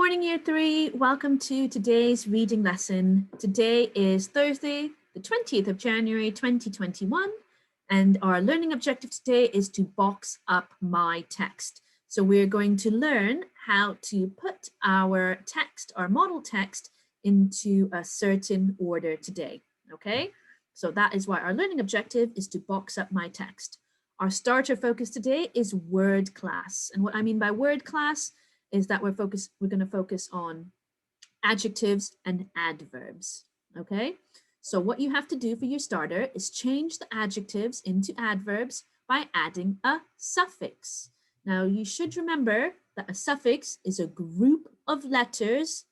Morning, Year 3. Welcome to today's reading lesson. Today is Thursday, the 20th of January, 2021, and our learning objective today is to box up my text. So we're going to learn how to put our text, our model text, into a certain order today, okay? So that is why our learning objective is to box up my text. Our starter focus today is word class. And what I mean by word class is that we're going to focus on adjectives and adverbs, okay? So what you have to do for your starter is change the adjectives into adverbs by adding a suffix. Now you should remember that a suffix is a group of letters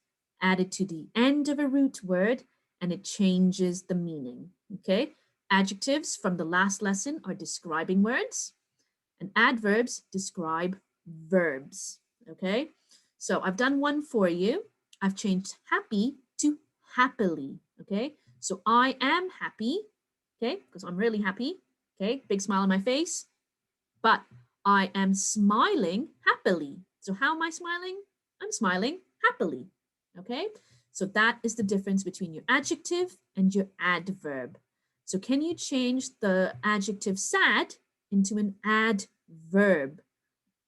added to the end of a root word and it changes the meaning, okay? Adjectives from the last lesson are describing words and adverbs describe verbs. Okay, so I've done one for you. I've changed happy to happily. Okay, so I am happy, okay, because I'm really happy. Okay, big smile on my face, but I am smiling happily. So how am I smiling? I'm smiling happily. Okay, so that is the difference between your adjective and your adverb. So can you change the adjective sad into an adverb?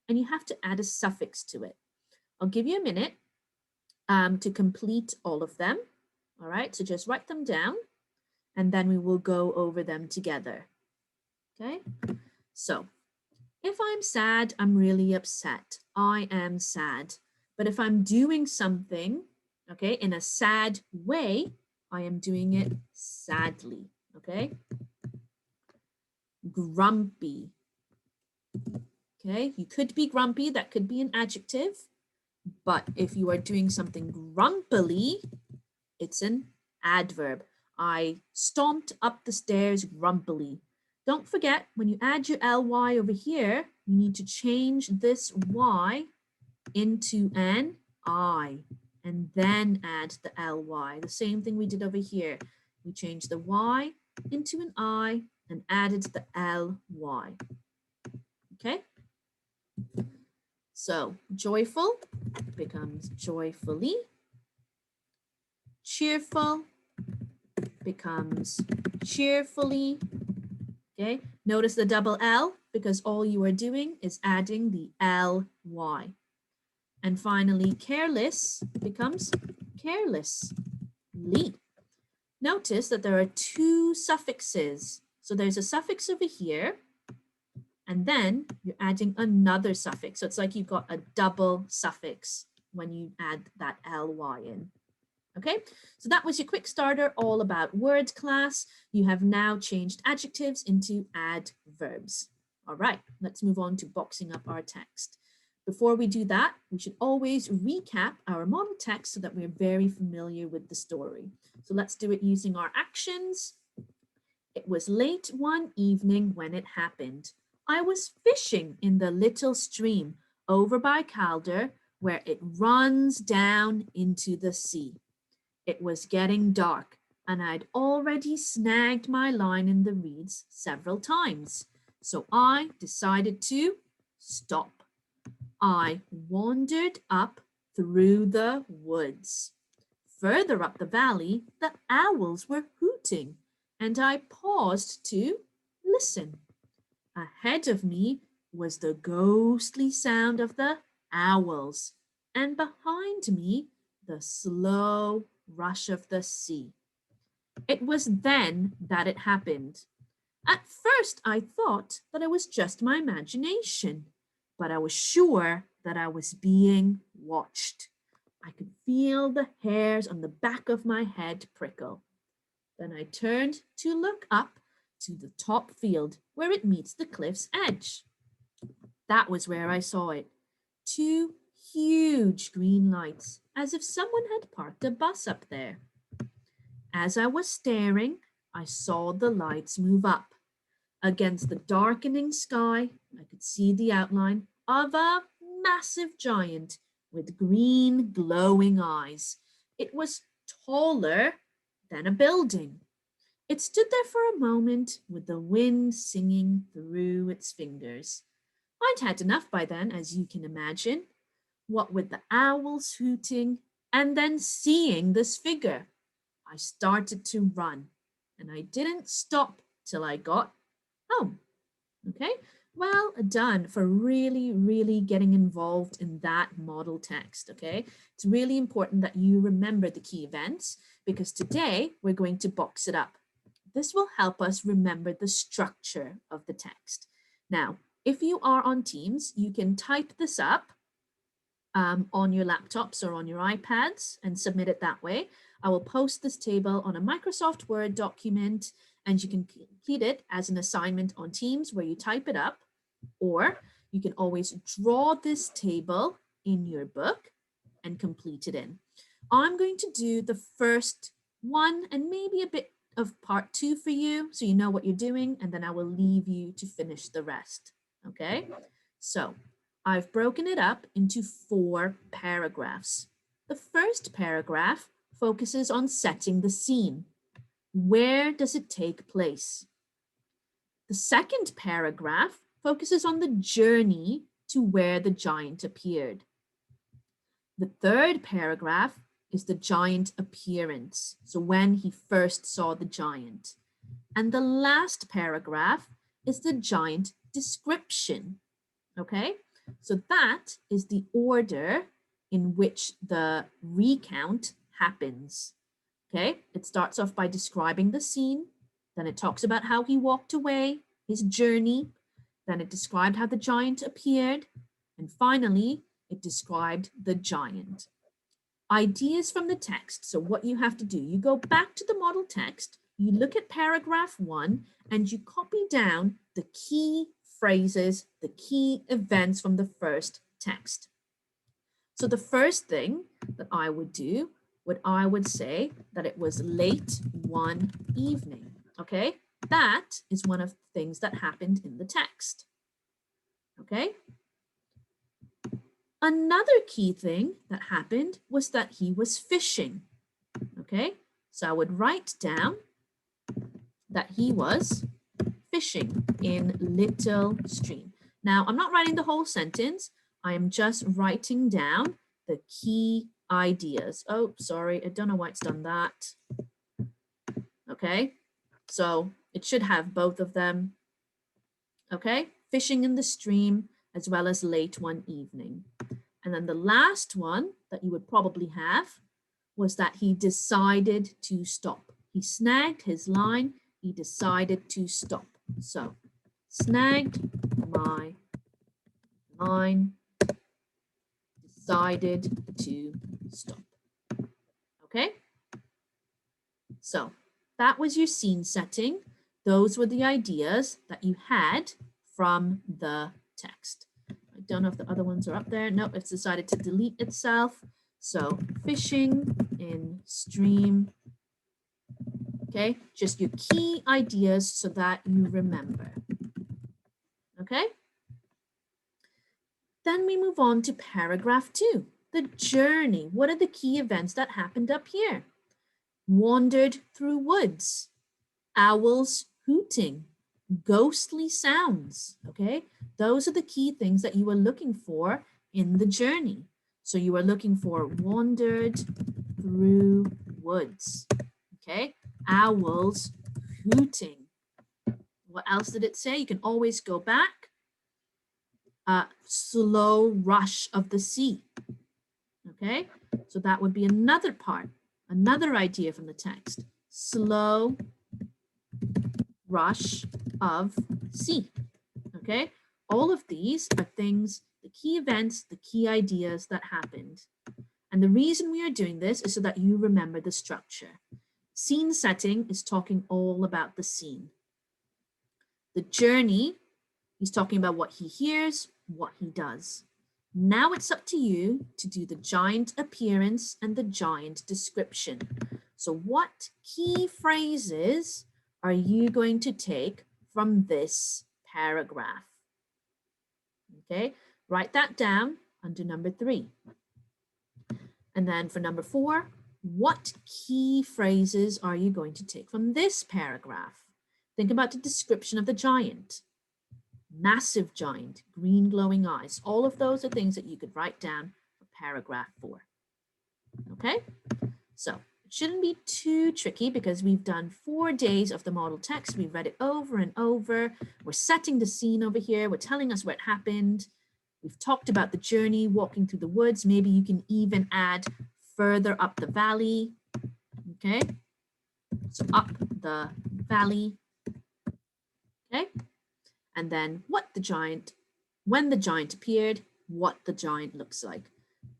And you have to add a suffix to it. I'll give you a minute to complete all of them. All right, so just write them down and then we will go over them together. Okay, so if I'm sad, I'm really upset. I am sad. But if I'm doing something, okay, in a sad way, I am doing it sadly. Okay, grumpy. Okay, you could be grumpy, that could be an adjective, but if you are doing something grumpily, it's an adverb. I stomped up the stairs grumpily. Don't forget, when you add your ly over here, you need to change this y into an I and then add the ly. The same thing we did over here. We changed the y into an I and added the ly. Okay? So joyful becomes joyfully. Cheerful becomes cheerfully. Okay, notice the double L because all you are doing is adding the ly. And finally, careless becomes carelessly. Notice that there are two suffixes. So there's a suffix over here and then you're adding another suffix. So it's like you've got a double suffix when you add that ly in. Okay, so that was your quick starter all about word class. You have now changed adjectives into adverbs. All right, let's move on to boxing up our text. Before we do that, we should always recap our model text so that we're very familiar with the story. So let's do it using our actions. It was late one evening when it happened. I was fishing in the little stream over by Calder where it runs down into the sea. It was getting dark and I'd already snagged my line in the reeds several times. So I decided to stop. I wandered up through the woods. Further up the valley, the owls were hooting and I paused to listen. Ahead of me was the ghostly sound of the owls and behind me the slow rush of the sea. It was then that it happened. At first I thought that it was just my imagination, but I was sure that I was being watched. I could feel the hairs on the back of my head prickle. Then I turned to look up to the top field where it meets the cliff's edge. That was where I saw it. Two huge green lights, as if someone had parked a bus up there. As I was staring, I saw the lights move up. Against the darkening sky, I could see the outline of a massive giant with green glowing eyes. It was taller than a building. It stood there for a moment with the wind singing through its fingers. I'd had enough by then, as you can imagine. what with the owls hooting and then seeing this figure, I started to run and I didn't stop till I got home. Okay, well done for really getting involved in that model text. Okay, it's really important that you remember the key events because today we're going to box it up. This will help us remember the structure of the text. Now, if you are on Teams, you can type this up on your laptops or on your iPads and submit it that way. I will post this table on a Microsoft Word document and you can complete it as an assignment on Teams where you type it up, or you can always draw this table in your book and complete it in. I'm going to do the first one and maybe a bit of part 2 for you so you know what you're doing, and then I will leave you to finish the rest. Okay, so I've broken it up into 4 paragraphs. The first paragraph focuses on setting the scene. Where does it take place? The second paragraph focuses on the journey to where the giant appeared. The third paragraph is the giant appearance, so when he first saw the giant. And the last paragraph is the giant description, okay? So that is the order in which the recount happens, okay? It starts off by describing the scene, then it talks about how he walked away, his journey, then it described how the giant appeared, and finally, it described the giant. Ideas from the text. So what you have to do, you go back to the model text, you look at paragraph 1, and you copy down the key phrases, the key events from the first text. So the first thing that I would do, I would say that it was late one evening, okay? That is one of the things that happened in the text, okay? Another key thing that happened was that he was fishing, okay? So I would write down that he was fishing in Little Stream. Now, I'm not writing the whole sentence. I am just writing down the key ideas. Oh, sorry, I don't know why it's done that. Okay, so it should have both of them. Okay, fishing in the stream as well as late one evening. And then the last one that you would probably have was that he decided to stop. He snagged his line, he decided to stop. So, snagged my line, decided to stop. Okay? So, that was your scene setting. Those were the ideas that you had from the text. I don't know if the other ones are up there. Nope, it's decided to delete itself. So, fishing in stream. Okay, just your key ideas so that you remember. Okay? Then we move on to paragraph 2, the journey. What are the key events that happened up here? Wandered through woods, owls hooting, ghostly sounds, okay? Those are the key things that you are looking for in the journey. So you are looking for wandered through woods, okay? Owls hooting. What else did it say? You can always go back. Slow rush of the sea, okay? So that would be another part, another idea from the text. Slow rush of sea, okay? All of these are things, the key events, the key ideas that happened. And the reason we are doing this is so that you remember the structure. Scene setting is talking all about the scene. The journey, he's talking about what he hears, what he does. Now it's up to you to do the giant appearance and the giant description. So what key phrases are you going to take from this paragraph? Okay, write that down under number 3. And then for number 4, what key phrases are you going to take from this paragraph? Think about the description of the giant. Massive giant, green glowing eyes. All of those are things that you could write down for paragraph 4. Okay, so it shouldn't be too tricky because we've done 4 days of the model text. We've read it over and over. We're setting the scene over here. We're telling us what happened. We've talked about the journey, walking through the woods. Maybe you can even add further up the valley. Okay, so up the valley. Okay, and then when the giant appeared, what the giant looks like.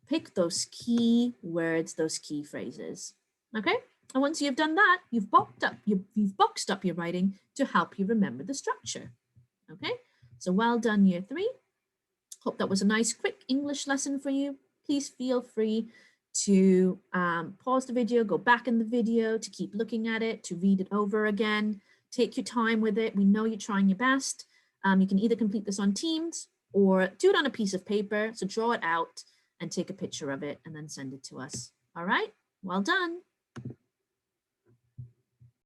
Pick those key words, those key phrases. Okay, and once you've done that, you've boxed up your writing to help you remember the structure. Okay, so well done, year 3. Hope that was a nice quick English lesson for you. Please feel free to pause the video, go back in the video, to keep looking at it, to read it over again. Take your time with it. We know you're trying your best. You can either complete this on Teams or do it on a piece of paper. So draw it out and take a picture of it and then send it to us. All right, well done.